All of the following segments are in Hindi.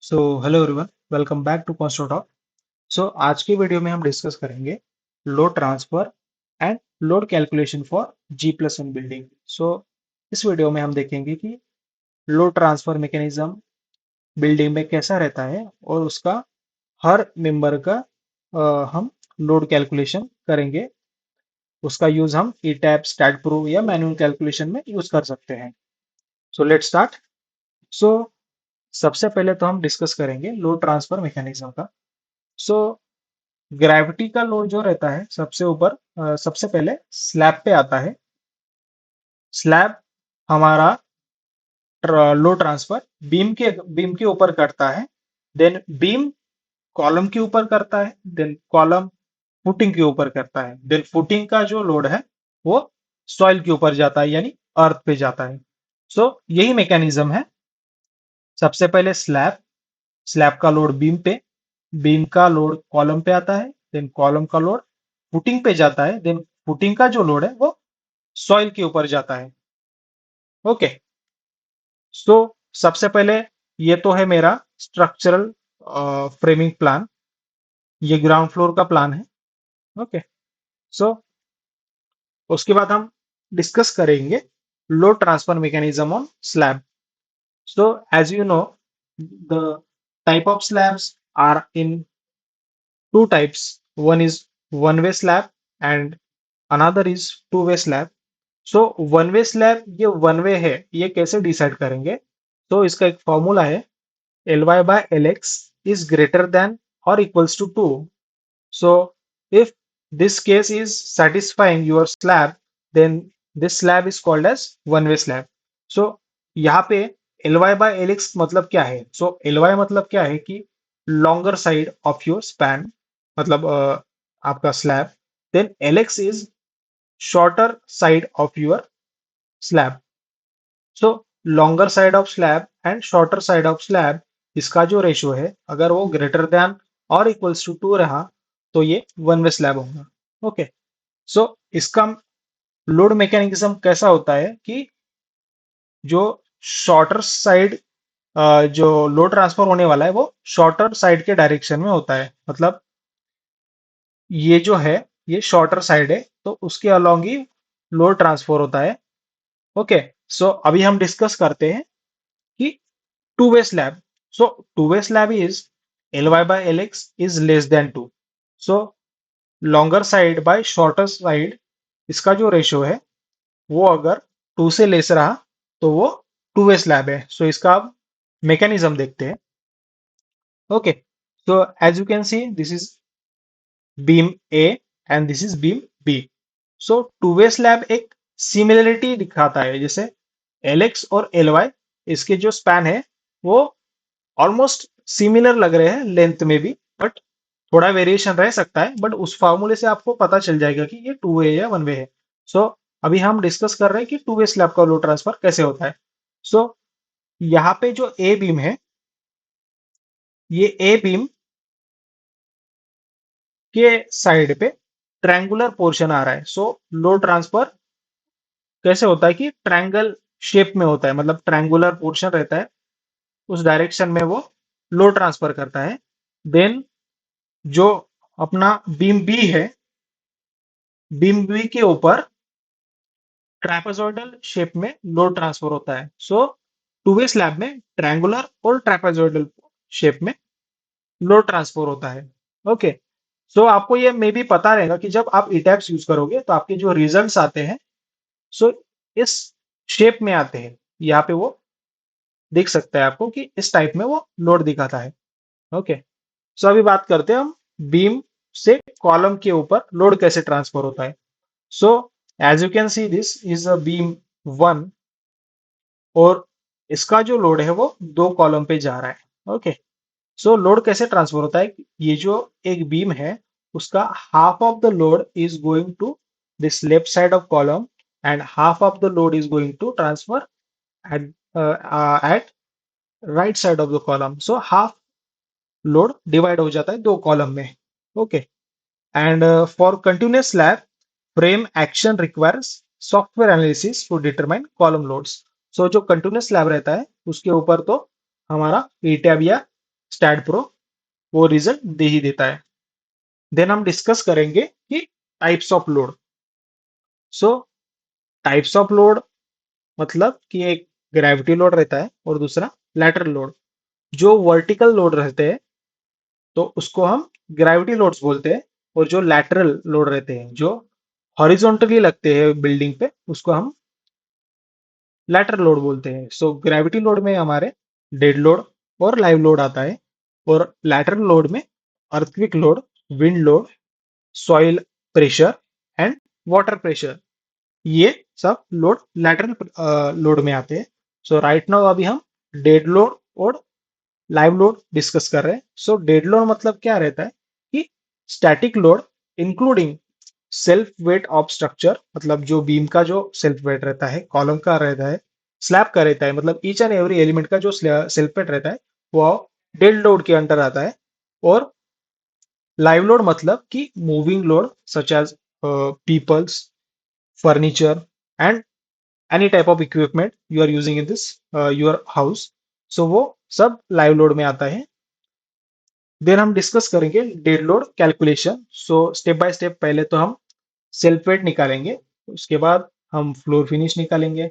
So hello everyone, welcome back to Constrotalk. So आज की वीडियो में हम डिस्कस करेंगे load transfer and load calculation for G plus one building. So इस वीडियो में हम देखेंगे कि लोड ट्रांसफर मैकेनिज्म बिल्डिंग में कैसा रहता है और उसका हर मेंबर का हम लोड कैलकुलेशन करेंगे। उसका यूज हम ई टैप, स्टैट प्रो या मैनुअल कैलकुलेशन में यूज कर सकते हैं। So let's start. सो सबसे पहले तो हम डिस्कस करेंगे लोड ट्रांसफर मैकेनिज्म का। सो ग्रेविटी का लोड जो रहता है सबसे ऊपर, सबसे पहले स्लैब पे आता है। स्लैब हमारा लोड ट्रांसफर बीम के ऊपर करता है। देन बीम कॉलम के ऊपर करता है। देन कॉलम फुटिंग के ऊपर करता है। देन फुटिंग का जो लोड है वो सॉइल के ऊपर जाता है, यानी अर्थ पे जाता है। सो यही मैकेनिज्म है। सबसे पहले स्लैब, स्लैब का लोड बीम पे, बीम का लोड कॉलम पे आता है। देन कॉलम का लोड फुटिंग पे जाता है। देन फुटिंग का जो लोड है वो सॉइल के ऊपर जाता है। ओके। सो सबसे पहले ये तो है मेरा स्ट्रक्चरल फ्रेमिंग प्लान। ये ग्राउंड फ्लोर का प्लान है। ओके। सो उसके बाद हम डिस्कस करेंगे load transfer mechanism on slab. So as you know, the type of slabs are in two types. One is one way slab and another is two way slab. So one way slab, ये वन वे है, ये कैसे डिसाइड करेंगे? तो इसका एक फॉर्मूला है, L Y by L X is greater than और equals to 2. So if this case is satisfying your slab, then this slab is called as one way slab. So यहाँ पे L Y by L X मतलब क्या है? सो एल वाई मतलब क्या है कि longer side of your span, मतलब आपका slab. Then L X is shorter side of your slab. So longer side of slab and shorter side of slab, इसका जो रेशियो है अगर वो ग्रेटर देन और इक्वल्स टू 2 रहा तो ये वन वे स्लैब होगा। ओके। सो इसका लोड मैकेनिज्म कैसा होता है कि जो शॉर्टर साइड, जो लोड ट्रांसफर होने वाला है वो शॉर्टर साइड के डायरेक्शन में होता है। मतलब ये जो है ये शॉर्टर साइड है तो उसके अलॉन्ग ही लोड ट्रांसफर होता है। ओके। सो अभी हम डिस्कस करते हैं कि two way slab. So two way slab is L Y by L X is less than 2. So longer side by shorter side, इसका जो रेशियो है वो अगर 2 से लेस रहा तो वो टू वे स्लैब है। सो इसका अब मैकेनिज्म देखते हैं। Okay. So as you can see, this is beam A and this is beam B. So two way slab एक सिमिलरिटी दिखाता है, जैसे एल एक्स और एल वाई, इसके जो स्पैन है वो ऑलमोस्ट सिमिलर लग रहे हैं लेंथ में भी, बट थोड़ा वेरिएशन रह सकता है। बट उस फॉर्मूले से आपको पता चल जाएगा कि ये टू वे या वन वे है। सो अभी हम डिस्कस कर रहे हैं कि टू वे स्लैब का लोड ट्रांसफर कैसे होता है। सो यहाँ पे जो ए बीम है, ये ए बीम के साइड पे ट्रायंगुलर पोर्शन आ रहा है। सो लोड ट्रांसफर कैसे होता है कि ट्रायंगल शेप में होता है, मतलब ट्रायंगुलर पोर्शन रहता है, उस डायरेक्शन में वो लोड ट्रांसफर करता है। देन जो अपना बीम बी है, बीम बी के ऊपर ट्रैपेजॉइडल शेप में लोड ट्रांसफर होता है। सो टू वे स्लैब में ट्रायंगुलर और ट्रैपेजॉइडल शेप में लोड ट्रांसफर होता है। ओके। सो आपको ये मे भी पता रहेगा कि जब आप ईटैप्स यूज करोगे तो आपके जो रिजल्ट्स आते हैं सो इस शेप में आते हैं। यहाँ पे वो दिख सकता है आपको कि इस टाइप में वो लोड दिखाता है। ओके। सो अभी बात करते हैं हम बीम से कॉलम के ऊपर लोड कैसे ट्रांसफर होता है। So as you can see, this is a beam 1 और इसका जो लोड है वो 2 कॉलम पे जा रहा है। ओके। सो लोड कैसे ट्रांसफर होता है? ये जो एक बीम है उसका half of the load is going to this left side of column and half of the load is going to transfer at at right side of the column. So half load divide हो जाता है 2 कॉलम में। Okay. And for continuous slab, frame action requires software analysis to determine column loads. सो जो कंटिन्यूअस स्लैब रहता है उसके ऊपर तो हमारा ईटैब या स्टैड प्रो वो रिजल्ट दे ही देता है। देन हम डिस्कस करेंगे कि types of load. So types of load मतलब कि एक ग्रेविटी लोड रहता है और दूसरा लैटरल लोड। जो वर्टिकल लोड रहते हैं तो उसको हम ग्रेविटी लोड्स बोलते हैं, और जो लैटरल लोड रहते हैं जो हॉरिजॉन्टली लगते हैं बिल्डिंग पे उसको हम लैटरल लोड बोलते हैं। सो ग्रेविटी लोड में हमारे डेड लोड और लाइव लोड आता है, और लैटरल लोड में earthquake load, wind load, soil pressure and water pressure, ये सब लोड लैटरल लोड में आते हैं। सो राइट नाउ अभी हम डेड लोड और लाइव लोड डिस्कस कर रहे हैं। सो डेड लोड मतलब क्या रहता है कि static load including self weight of structure, मतलब जो बीम का जो सेल्फ वेट रहता है, कॉलम का रहता है, स्लैब का रहता है, मतलब ईच एंड एवरी एलिमेंट का जो सेल्फ वेट रहता है वो डेड लोड के अंडर आता है। और लाइव लोड मतलब कि moving load such as peoples, furniture and any type of equipment you are using in this your house, so वो सब लाइव लोड में आता है। देन हम डिस्कस करेंगे dead load calculation. So step by step पहले तो हम सेल्फ वेट निकालेंगे, उसके बाद हम फ्लोर फिनिश निकालेंगे,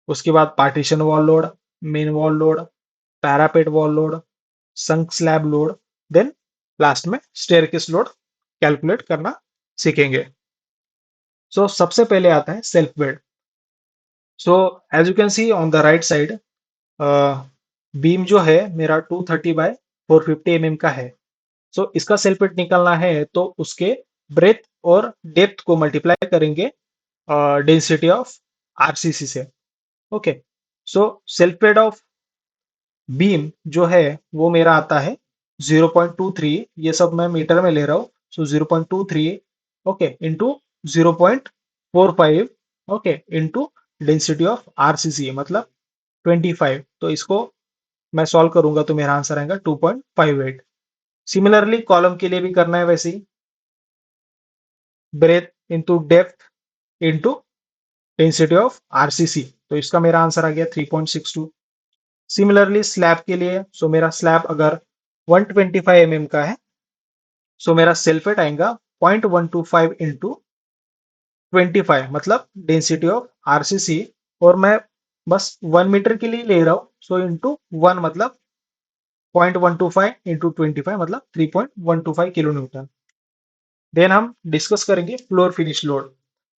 उसके बाद partition wall load, main wall load, parapet wall load, sunk slab load, then last में स्टेयरकेस लोड कैलकुलेट करना सीखेंगे। सो सबसे पहले आता है self weight. So as you can see on the right side, beam जो है मेरा 230 बाय 450 mm का है। सो इसका सेल्फ वेट निकालना है तो उसके ब्रेथ और डेप्थ को मल्टीप्लाई करेंगे डेंसिटी ऑफ आरसीसी से। Okay, so self weight of beam जो है वो मेरा आता है 0.23, ये सब मैं मीटर में ले रहा हूँ। सो 0.23 okay into 0.45 okay into density of RCC मतलब 25। तो इसको मैं सॉल्व करूंगा तो मेरा आंसर आएगा 2.58। सिमिलरली कॉलम के लिए भी करना है वैसे ही, breadth into depth into density of RCC, तो इसका मेरा आंसर आ गया 3.62। सिमिलरली स्लैब के लिए, सो मेरा स्लैब अगर 125 mm का है, सो मेरा सेल्फेट आएगा 0.125 इंटू 25 मतलब डेंसिटी ऑफ आरसीसी, और मैं बस 1 मीटर के लिए ले रहा हूँ, सो इंटू 1 मतलब 0.125 इंटू 25 मतलब 3.125 किलो न्यूटन। देन हम डिस्कस करेंगे फ्लोर फिनिश लोड।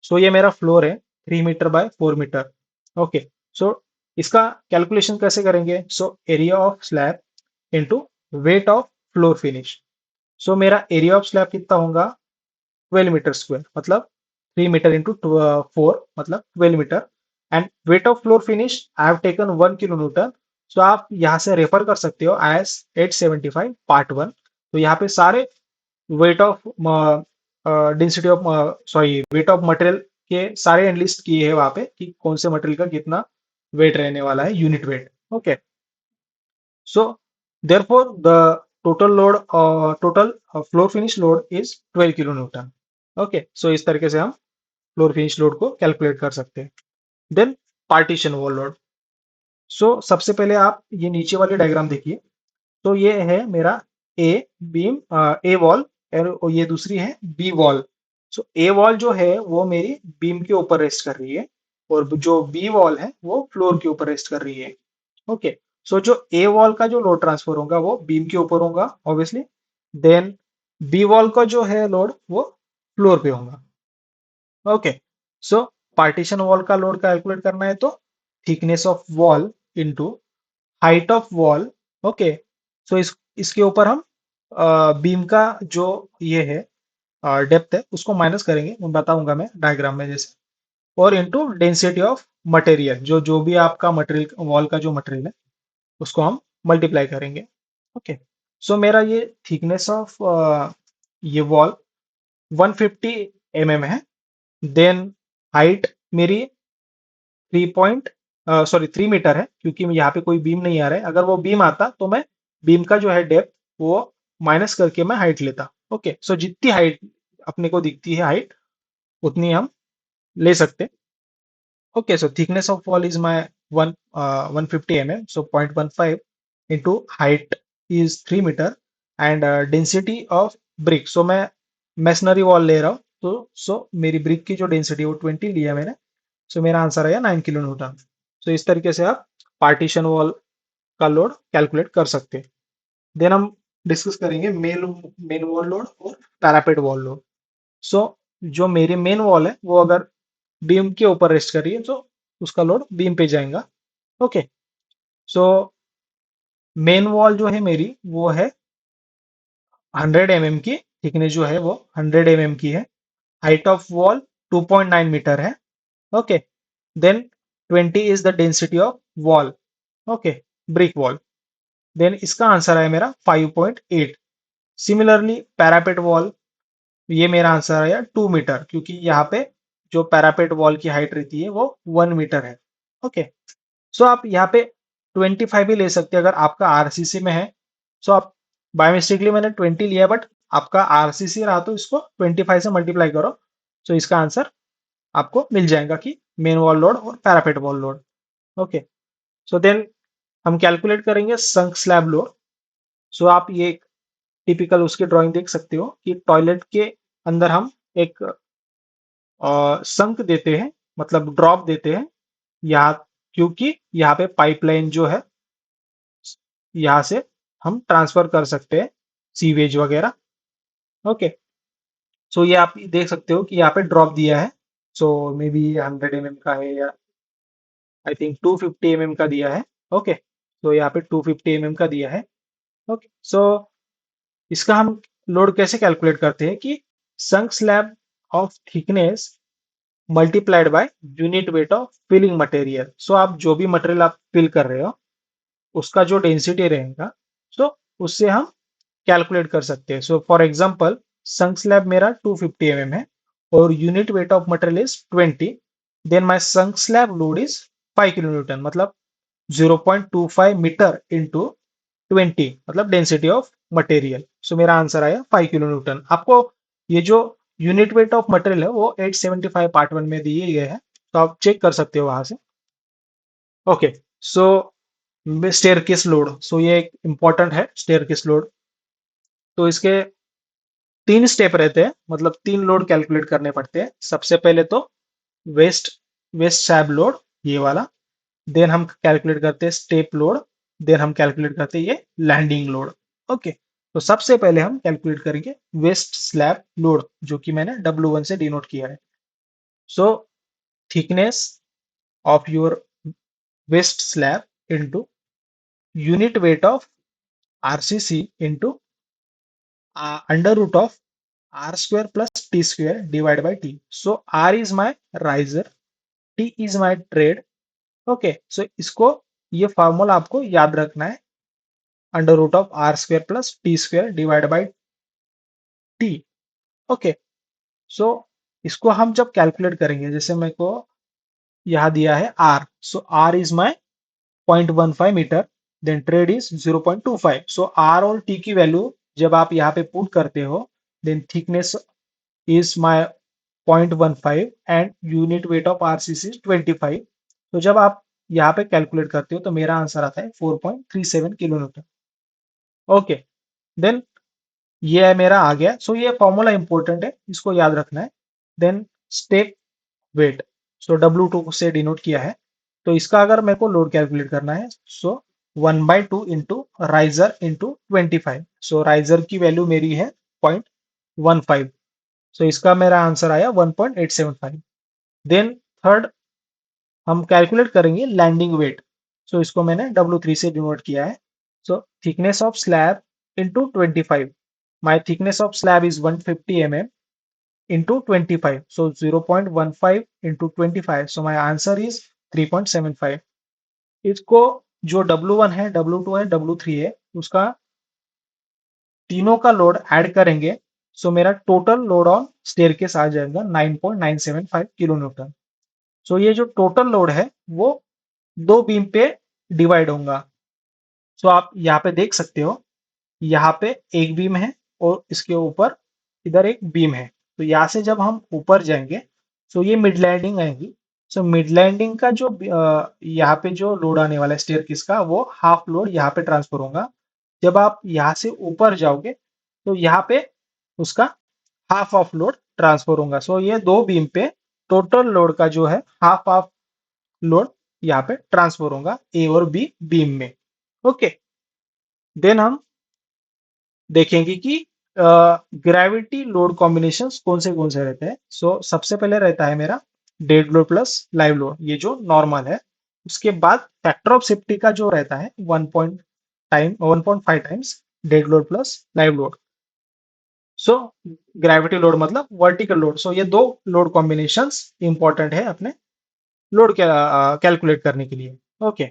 सो ये मेरा फ्लोर है 3 metre by 4 metre. Okay, so इसका कैलकुलेशन कैसे करेंगे? So area of slab into weight of floor finish. So मेरा एरिया ऑफ स्लैब कितना होगा? 12 मीटर स्क्वायर मतलब 3 मीटर इंटू 4 मतलब 12 metre. And weight of floor finish I have taken 1 kilo newton. So आप यहाँ से रेफर कर सकते हो IS 875 पार्ट 1। तो यहाँ पे सारे weight of density of sorry wait of material के सारे एनलिस्ट किए हैं वहां पे कि कौन से मटेरियल का कितना वेट रहने वाला है, unit weight. Okay, so therefore the total floor finish load is 12 kilo newton. Okay, so इस तरीके से हम फ्लोर फिनिश लोड को कैलकुलेट कर सकते हैं। Then partition wall load. So सबसे पहले आप ये नीचे वाली डायग्राम देखिए। तो ये है मेरा ए बीम, ए वॉल, और ये दूसरी है बी वॉल। सो ए वॉल जो है वो मेरी बीम के ऊपर रेस्ट कर रही है, और जो बी वॉल है वो फ्लोर के ऊपर रेस्ट कर रही है। ओके, सो जो ए वॉल का जो लोड ट्रांसफर होगा वो बीम के ऊपर होगा ऑब्वियसली। देन बी वॉल का जो है लोड वो फ्लोर पे होगा। ओके, सो पार्टीशन वॉल का लोड कैलकुलेट करना है तो thickness of wall into height of wall. Okay, so इसके ऊपर हम बीम का जो ये है डेप्थ है उसको माइनस करेंगे, मैं बताऊंगा मैं डायग्राम में जैसे, और इनटू डेंसिटी ऑफ मटेरियल, जो जो भी आपका मटेरियल वॉल का जो मटेरियल है उसको हम मल्टीप्लाई करेंगे। ओके, सो मेरा ये थिकनेस ऑफ ये वॉल 150 mm है। देन हाइट मेरी 3 मीटर है, क्योंकि यहाँ पे कोई बीम नहीं आ रहा है। अगर वो बीम आता तो मैं बीम का जो है डेप्थ वो माइनस करके मैं हाइट लेता। ओके, सो जितनी हाइट अपने को दिखती है हाइट उतनी हम ले सकते। Okay, so thickness of wall is my 150 mm, so 0.15 into height is 3 metre and density of brick, so मैं मेसनरी वॉल ले रहा हूँ, तो मेरी ब्रिक की जो डेंसिटी है वो 20 लिया मैंने, सो मेरा आंसर आया 9 किलो न्यूटन। सो इस तरीके से आप पार्टीशन वॉल का लोड कैलकुलेट कर सकते हैं। देन हम डिस्कस करेंगे मेन मेन वॉल लोड और पैरापेट वॉल लोड। सो जो मेरी मेन वॉल है वो अगर बीम के ऊपर रेस्ट कर रही है तो उसका लोड बीम पे जाएगा। ओके, सो मेन वॉल जो है मेरी वो है 100 mm की, थिकनेस जो है वो 100 mm की है, हाइट ऑफ वॉल 2.9 मीटर है। Okay, then 20 is the density of wall, okay, brick wall. Then इसका आंसर है मेरा 5.8। सिमिलरली पैरापेट वॉल, ये मेरा आंसर आया 2 मीटर, क्योंकि यहाँ पे जो पैरापेट वॉल की हाइट रहती है वो 1 मीटर है। ओके, सो आप यहाँ पे 25 भी ले सकते हैं अगर आपका आरसीसी में है। सो आप बाय मिस्टेकली मैंने 20 लिया, बट आपका आरसीसी रहा तो इसको 25 से मल्टीप्लाई करो, सो इसका आंसर आपको मिल जाएगा कि मेन वॉल लोड और parapet wall load. Okay, so then हम कैलकुलेट करेंगे संक स्लैब लोड। सो आप ये टिपिकल उसकी ड्राइंग देख सकते हो कि टॉयलेट के अंदर हम एक संक देते हैं, मतलब ड्रॉप देते हैं यहाँ, क्योंकि यहाँ पे पाइपलाइन जो है यहाँ से हम ट्रांसफर कर सकते हैं सीवेज वगैरह। ओके, सो ये आप देख सकते हो कि यहाँ पे ड्रॉप दिया है, सो मे बी 100 mm का है या आई थिंक 250 mm का दिया है। ओके, तो यहाँ पे 250 mm का दिया है। ओके, सो इसका हम लोड कैसे कैलकुलेट करते हैं कि sunk slab of thickness multiplied by unit weight of filling material. So आप जो भी मटेरियल आप फिल कर रहे हो उसका जो डेंसिटी रहेगा, सो उससे हम कैलकुलेट कर सकते हैं। So for example sunk slab मेरा 250 mm है और unit weight of material is 20, then my sunk slab load is 5 kilo newton, मतलब 0.25 मीटर इंटू 20, मतलब डेंसिटी ऑफ मटेरियल। सो मेरा आंसर आया 5 किलो न्यूटन। आपको ये जो यूनिट वेट ऑफ मटेरियल है वो 875 पार्ट 1 में दिए गए हैं, तो आप चेक कर सकते हो वहां से। ओके, सो स्टेयरकेस लोड, सो ये एक इंपॉर्टेंट है स्टेयरकेस लोड। तो इसके 3 स्टेप रहते हैं, मतलब 3 लोड कैलकुलेट करने पड़ते हैं। सबसे पहले तो वेस्ट वेस्ट सैब लोड, ये वाला, देन हम कैलकुलेट करते हैं स्टेप लोड, देन हम कैलकुलेट करते हैं ये लैंडिंग लोड। ओके, तो सबसे पहले हम कैलकुलेट करेंगे वेस्ट स्लैब लोड, जो कि मैंने W1 से डिनोट किया है। So thickness of your waist slab into unit weight of RCC into under root of r square plus t square divided by t. So r is my riser, t is my trade. Okay, so इसको, ये फॉर्मूला आपको याद रखना है, under root of R square plus T square divide by T. Okay, so इसको हम जब कैलकुलेट करेंगे, जैसे मेरे को यहाँ दिया है R, so R is my 0.15 metre, then tread is 0.25। So R और टी की वैल्यू जब आप यहाँ पे पुट करते हो, then thickness is my 0.15 and unit weight of RCC 25। तो जब आप यहाँ पे कैलकुलेट करते हो तो मेरा आंसर आता है 4.37 किलो न्यूटन। ओके, देन ये है मेरा आ गया। सो ये फॉर्मूला इंपॉर्टेंट है, इसको याद रखना है। देन स्टेप वेट, सो W2 से डिनोट किया है, तो इसका अगर मेरे को लोड कैलकुलेट करना है, so 1/2 into riser into 25। So riser की वैल्यू मेरी है 0.15, सो इसका मेरा आंसर आया 1.875। देन थर्ड हम कैलकुलेट करेंगे लैंडिंग वेट, सो इसको मैंने W3 से डिनोट किया है। So thickness of slab into 25, my thickness of slab is 150 mm into 25, so 0.15 into 25, so my answer is 3.75। इसको जो W1 है, W2 है, W3 है, उसका तीनों का लोड ऐड करेंगे, सो मेरा टोटल लोड ऑन स्टेयरकेस आ जाएगा 9.975 किलो न्यूटन। सो ये जो टोटल लोड है वो दो बीम पे डिवाइड होगा। सो आप यहाँ पे देख सकते हो, यहाँ पे एक बीम है और इसके ऊपर इधर एक बीम है। तो यहाँ से जब हम ऊपर जाएंगे, सो ये मिड लैंडिंग आएगी। सो मिड लैंडिंग का जो यहाँ पे जो लोड आने वाला है स्टेयरकेस का, वो हाफ लोड यहाँ पे ट्रांसफर होगा जब आप यहाँ से ऊपर जाओगे तो यहाँ पे उसका हाफ ऑफ लोड ट्रांसफर होगा। सो ये दो बीम पे टोटल लोड का जो है हाफ ऑफ लोड यहाँ पे ट्रांसफर होगा ए और बी बीम में। ओके, देन हम देखेंगे कि ग्रेविटी लोड कॉम्बिनेशंस कौन से रहते हैं। सो सबसे पहले रहता है मेरा dead load plus live load, ये जो नॉर्मल है। उसके बाद फैक्टर ऑफ सेफ्टी का जो रहता है 1.5 times dead load plus live load. So gravity load मतलब वर्टिकल लोड। सो ये दो लोड कॉम्बिनेशंस इंपॉर्टेंट है अपने लोड कैलकुलेट करने के लिए। ओके,